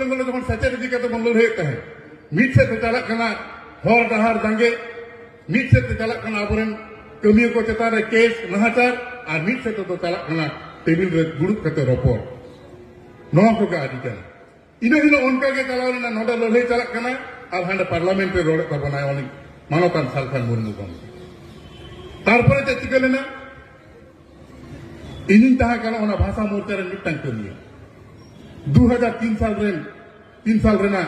बेंगल जो सचेत इदी करते बन लड़ाई तहे मिट से चला कना हर डहार दांगे मिट से चला कना अबरेन कमियों को चेतान रे केस नहाचार और मिट से तो चला कना टेबिल रे गुड़ुब करते रपोर नवा को का अधिकार इना हिलो उनका के चलाव ना नोडा लड़ाई चला कना और हांडे पार्लियामेंट रे रोड का बनाया वाली मानवतान सालखान मुर्मू गम तारपरे चे चिकलेना इनिन ताहा कना ओना भाषा मोर्चा रे मिटन कमिया 2003 साल रेना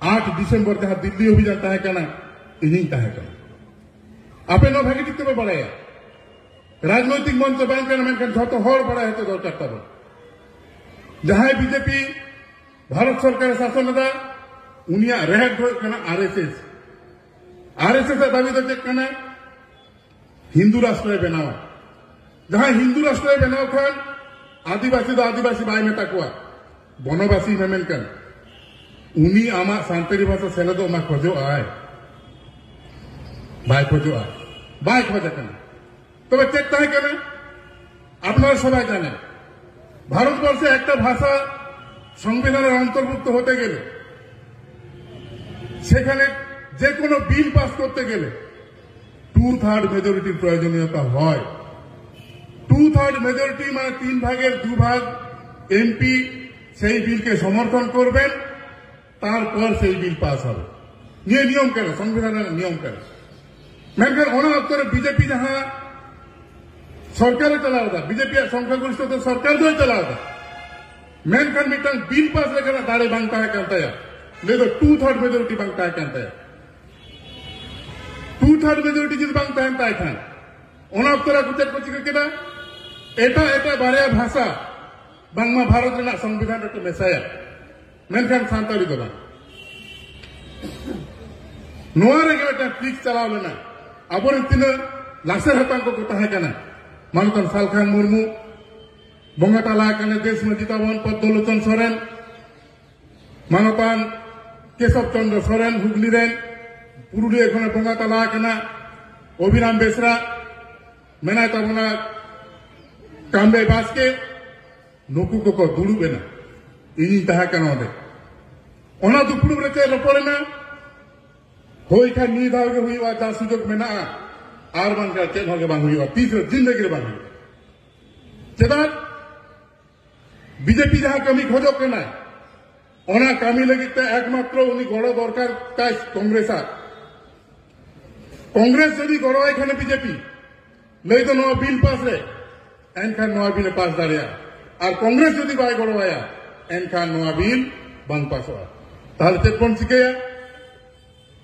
8 दिसंबर जहां दिल्ली अभियान ताहा कना इनिन ताहा कना आपे नो भागी टिकते पे बड़ाया राजनैतिक मंच बांग कना मेनखान झतो हर बड़ा हेते दरकार ताबो जहां बीजेपी भारत सरकार शासन दा उनिया रेहट कना आरएसएस दाबी दो चेक कना हिंदू राष्ट्र बनावा जहां हिंदू राष्ट्र बनाव खान आदिवासी बाय मेता को बनवासी मेमेन कन उनी आमा सांतरी भाषा सेले दो मा खोजो आय बाय खोजो कना तबे चेक ताहे कना आपनारा सबाई जाने भारतवर्षे एकटा भाषा संविधानेर अंतर्भुक्त होते गेले सेखाने जे कोनो बिल पास करते गेले 2/3 मेजरिटी प्रयोजनीयता হয় 2/3 मेजरिटी মানে 3 ভাগের 2 ভাগ এমপি সেই বিলকে সমর্থন করবেন তারপর সেই বিল পাস হবে ये नियम करे संविधान नियम करे मेनखान ओना उत्तरे बीजेपी जहां सरकार चलावता बीजेपी संख्यागरिष्ठ तो सरकार जो चलावता मेनखान मिटन बिल पास लेकर दाड़े बांगता है करता है ले तो 2/3 मेजरिटी बांगता है करता है 2/3 मेजरिटी जिस बांगता है ताई खान ओना उत्तरा कुछ केदा एटा एटा बारे भाषा बांगमा भारत रेना संविधान रे मेसाया मेनखान सांताली दो नोआ रे गेटा फिक्स चलाव लेना अबोर तिना लासेर हतां को ताहे कना मानतन सालखान मुर्मू बंगा ताला कने देश में जितावन पद्मलोचन सोरेन मानतान केशव चंद्र सोरेन हुगली रेन पुरुलिया खने बंगा ताला कना अभिराम बेसरा मेना तबना कांबे बास्के नुकु को दुड़ू बेना इनी ताहा कना दे ओना दुपुड़ रे चे रपोरेना होई खा नी दाव के हुईवा जा सुजोग मेना आर मान का चे भागे बांग हुईवा तीसरे जिंदगी रे बांग चेदा बीजेपी जहां कमी खोजो केना ओना कामी लगिते एकमात्र उनी गड़ो दरकार काज कांग्रेस जदि गड़ो एखाने बीजेपी लई तो नवा बिल पास रे एनखान नवा बिल पास दाड़िया और कांग्रेस जदि बाय गड़ो आया एनखान नवा बिल बांग पासवा ताहले चेक कोन चिकेया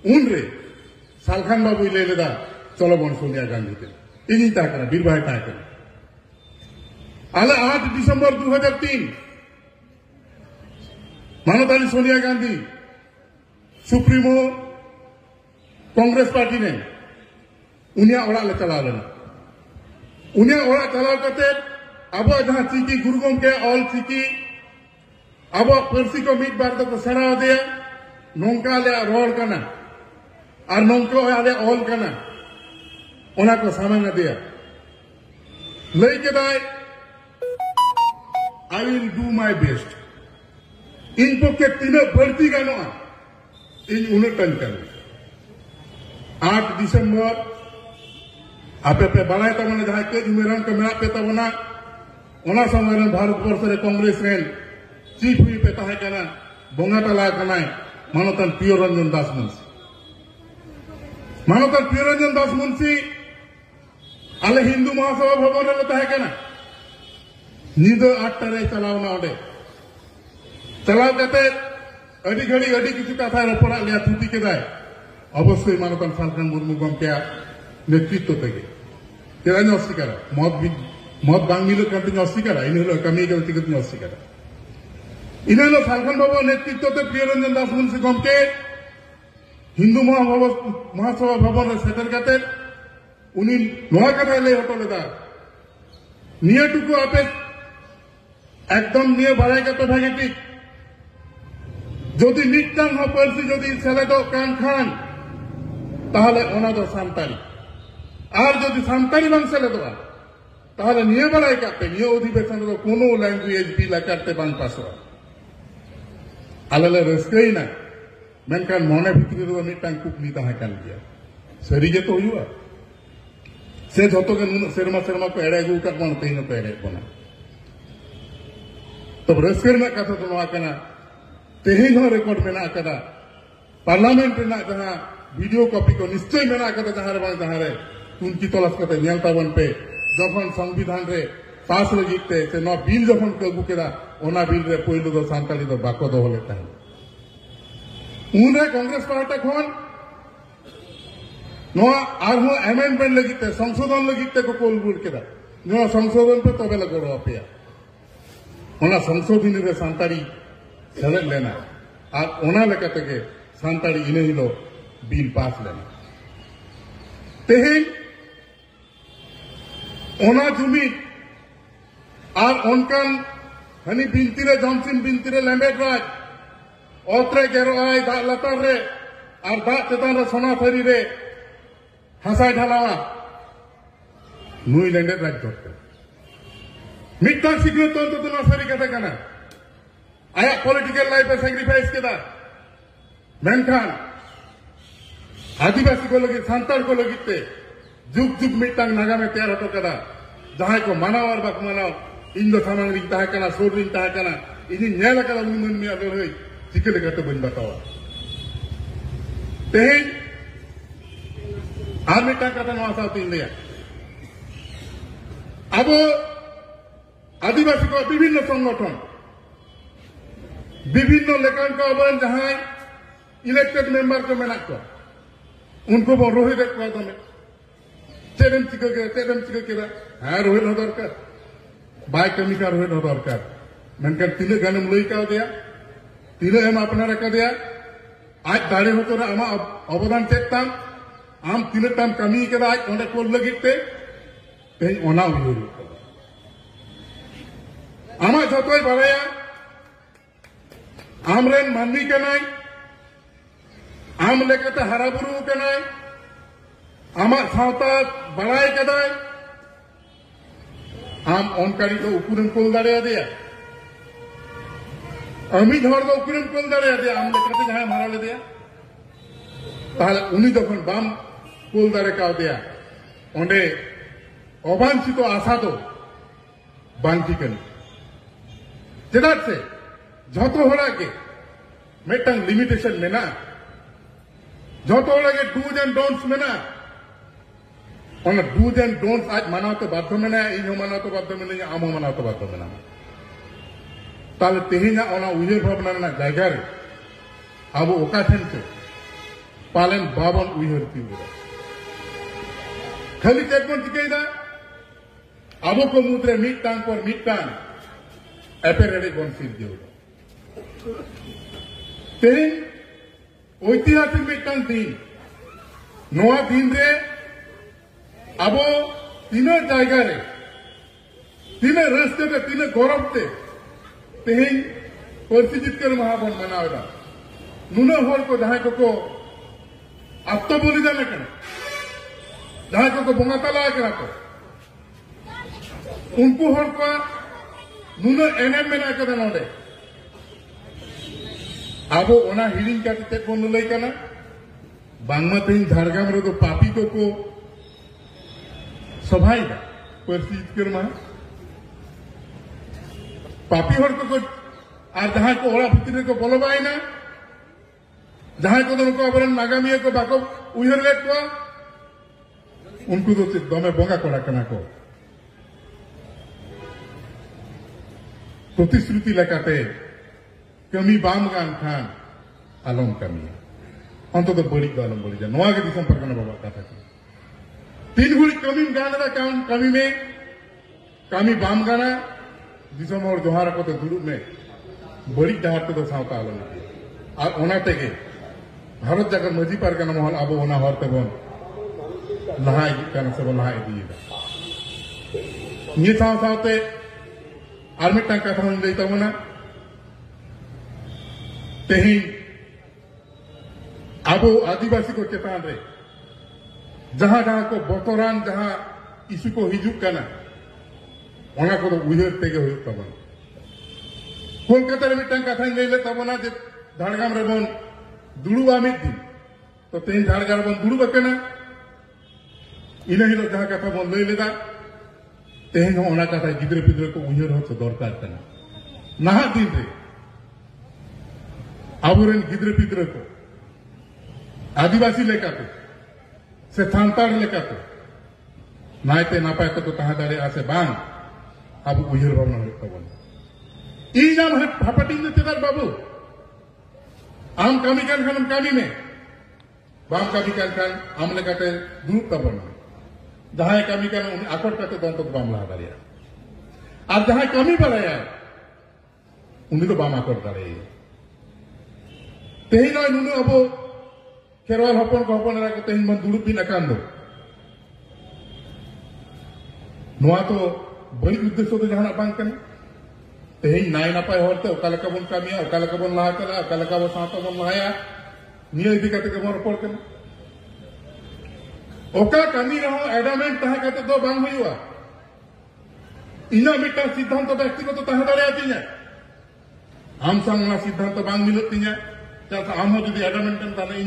उन रे सालखान बाबू ले लेदा चलो बन सोनिया गांधी के इनी ता कना बीर भाई ता कना आले 8 दिसंबर 2003 मानवतानी सोनिया गांधी सुप्रीमो कांग्रेस पार्टी ने उनिया ओड़ा ले चला लेना उनिया ओड़ा चला करते अब जहां चिकी गुरुगम के ऑल चिकी अब पर्सी को मिट बार तो सेना दे नोंका ले रोड कना और नोंको आले ऑल कना ओना को सामने दिया लई के दाई I will do my best. इन पक्षे तीनों बढ़ती गानो इन उन्हें टन कर 8 दिसंबर आपे पे बनाए तो मैंने जहाँ के जुमेरान का मेरा पे तो बना ओना समय भारतवर्ष रे कांग्रेस रे चीफ हुई पे ताहे कना बोंगा तला कना मानवतन प्रिय रंजन दास मुंशी आले हिंदू महासभा भवन रे ताहे कना नींद 8 टारे चलावना ओडे चलाव करते अड़ी घड़ी अड़ी किसी कथा रपड़ा लिया थूती के दाय अवश्य मानवतन सालखान मुर्मू गमके नेतृत्व तेगे केदा अस्वीकार मत बांग मिलो करते अस्वीकार इन हलो कमी के व्यक्तिगत अस्वीकार इन हलो सालखान बाबू नेतृत्व ते प्रियरंजन दास मुंशी गमके हिंदू महासभा भवन सेटर करते उनी नोआ कथा ले हटो लेदा निये टुकु आपे एकदम निये बाड़ाई करते भागे ठीक যদি মিটটান হপলসি যদি ছেলেটো কান খান তাহলে ওনা তো সান্তালি আর যদি সান্তালি বাং ছেলে তো তাহলে নিয়ে বেড়াই কাটতে নিয়ে অধিবেশন কোনো ল্যাঙ্গুয়েজ বিল কাটতে বাং পাসওয়া आले रस्कईना मेनकान मोने भितरी रे मिटटांग कुकली ताहा कान गया सरी गे तो हुआ से जतो के नुन सेरमा सेरमा को एड़े गु का कोन तेनो पे एड़े बना तब रस्कर में कथा तो नवा कना तेहिन हो रिकॉर्ड में ना कदा पार्लियामेंट ना जहां वीडियो कॉपी को निश्चय में ना कदा जहां रे बांग जहां रे उनकी तलाश करते नेल ताबन पे जखन संविधान रे पास लगिते से न बिल जखन को अगु केदा ओना बिल रे पहिलो दो सांताली दो बाको दो होले ताहे उनरे कांग्रेस पार्टी खन नवा आरो अमेंडमेंट लगिते संशोधन लगिते को कोल बुल केदा नवा संशोधन पे तबे लगो अपिया ओना संशोधन रे सांताली सेलेक्ट लेना और ओना लेकाते के सांताली इने हिलो बिल पास लेना तेहिन ओना जुमी और उनकान हनी बिनतीरे जॉनसन बिनतीरे लेंबेट राज ओत्रे गेरो आय दा लतार रे और दा चेतान रे सोना थरी रे हसाय ढालावा नुई लेंडेट राज करते मिट्टा सिग्नो तो ना सरी कथा कना आया पॉलिटिकल लाइफ पे सैक्रिफाइस केदा मेनखान आदिवासी को लगी सांताल को लगिते जुग जुग मिट्टांग नागा में तैयार होतो कदा जहां को मानाव और बाक मानाव इन दो सामान रिंग ताहा कना सोर रिंग ताहा कना इनी नेला कदा मुन में अदर होई चिकले गते बन बतावा तेहिन आर मिट्टांग कथा नवा साउथ इंडिया अब आदिवासी को विभिन्न संगठन विभिन्न लेखन को अब जहां इलेक्टेड मेंबर को मेना को उनको वो रोहित को दमे चेदम चिका के हाँ रोहित हो दरकार बाय कमी का रोहित हो दरकार मेनकर तिले गनम लई का दिया तिले हम अपना रखा दिया आज दाड़े हो तो आमा अवदान चेताम आम तिले ताम कमी के आज ओंडे कोल लगिते तेई ओना उयुर आमा जतोय बाराया आमरेन मानवी के नाई आम लेकते हराबुरु के नाई आमा सावता बड़ाई कदाय आम ओनकारी तो उकुरम कोल दाड़े दिया अमी धर दो उकुरम कोल दाड़े दिया आम लेकते जहां मारा ले दिया ताहले उनी जखन बाम कोल दाड़े का दिया ओंडे अबांछित आशा तो बांची कनी चेदा से जतो होड़ा के मेटंग लिमिटेशन मेना जतो होड़ा के डूज एंड डोंट्स मेना ओना डूज एंड डोंट्स आज माना तो बाध्य मेना इन माना तो बाध्य मेना आम माना तो बाध्य मेना ताले तेहिना ओना उयेर भावना ना जायगा रे अब ओका ठेन से पालन बाबन उयेर तीवरा खाली चेकबन चिकेदा अब को मुद्रे मिटांग पर मिटांग एपेरेडी बंसिल दियो तेहिन ऐतिहासिक मिटांग दिन नोआ दिन रे अब तीनों जायगा रे तीनों रास्ते पे तीनों गौरव ते तेहिन परिचित कर महाबन मनावेला नुना होर को जहां को आत्म बलिदान करना जहां को बोंगा तला करा को उनको होर को नुना एनएम में ना कर नोडे अब ओना हिलिंग का ते कोन लई कना बांगमा तेन झारगाम रे तो पापी को सभाई दा परिचित कर मा पापी होर को और जहां को ओला भितर को बोलबाई ना जहां को उनको अबरन नागामिया को बाको उयहर ले को उनको तो दमे बोंगा कोड़ा कना को प्रतिश्रुति लेकाते कमी बाम गान खान आलम कमी अंत तो बड़ी आलम बड़ी जाए नवा के दिसम पर कना बाबा कथा तीन गुड़ी कमी गान रा काम कमी में कमी बाम गाना दिसम और जोहारा को तो दुरुप में बड़ी डहार को तो सावता आलम और ओना तेगे भारत जाकर मजी पार कना महल अब ओना हरते बन लहाई कना सब लहाई दिएगा ये सावते आर मिटांग कथा हम लई तबना तेहिन अब आदिवासी को चेतान रे जहां जहां को बतरान जहां इशू को हिजुक कना ओना को उयहर तेगे हुई तबन कोलकाता रे मिटांग कथा लई ले तबना जे झाड़ग्राम रे बन दुड़ुबा मिद दिन तो तेन झाड़ग्राम बन दुड़ुब अकना इन हिलो जहां कथा बन लई लेदा तेन ओना कथा गिद्रे पिद्रे को उयहर हो दरकार कना नाहा दिन रे आबुरेन गिद्रे पिद्रे को आदिवासी लेकाते से सांतार लेकाते नायते नापाय को तहा दाड़े आसे बांग अब उयहर भावना हुई तबन ईनाम हापटिंग ने चेदार बाबू आम कमी कान खानम कमी में बाम कमी कान खान आम लेकाते दुरुप तबन जहां कमी कान आकट काते दोन तो बाम ला दाड़िया और जहां कमी बलाया उन्हीं तो बाम आकट दाड़िया तेही नय नुनु अब खेरवाल हपन को हपन रा को तेही मन दुरुप बिन अकान दो नोआ तो बड़ी उद्देश्य तो जहां बांग कने तेही नाय नापाय होरते ओकालका बन कामिया ओकालका बन लाहा कला ओकालका बन साता बन लाया निय इदी काते के मोर रपड़ कने ओका कमी रहो एडामेंट तहा काते दो बांग हुआ इना मिटा सिद्धांत व्यक्तिगत तो तहा दाड़े आतिया आम संग सिद्धांत बांग मिलत तिया आम हो जदि एडामेंट ताने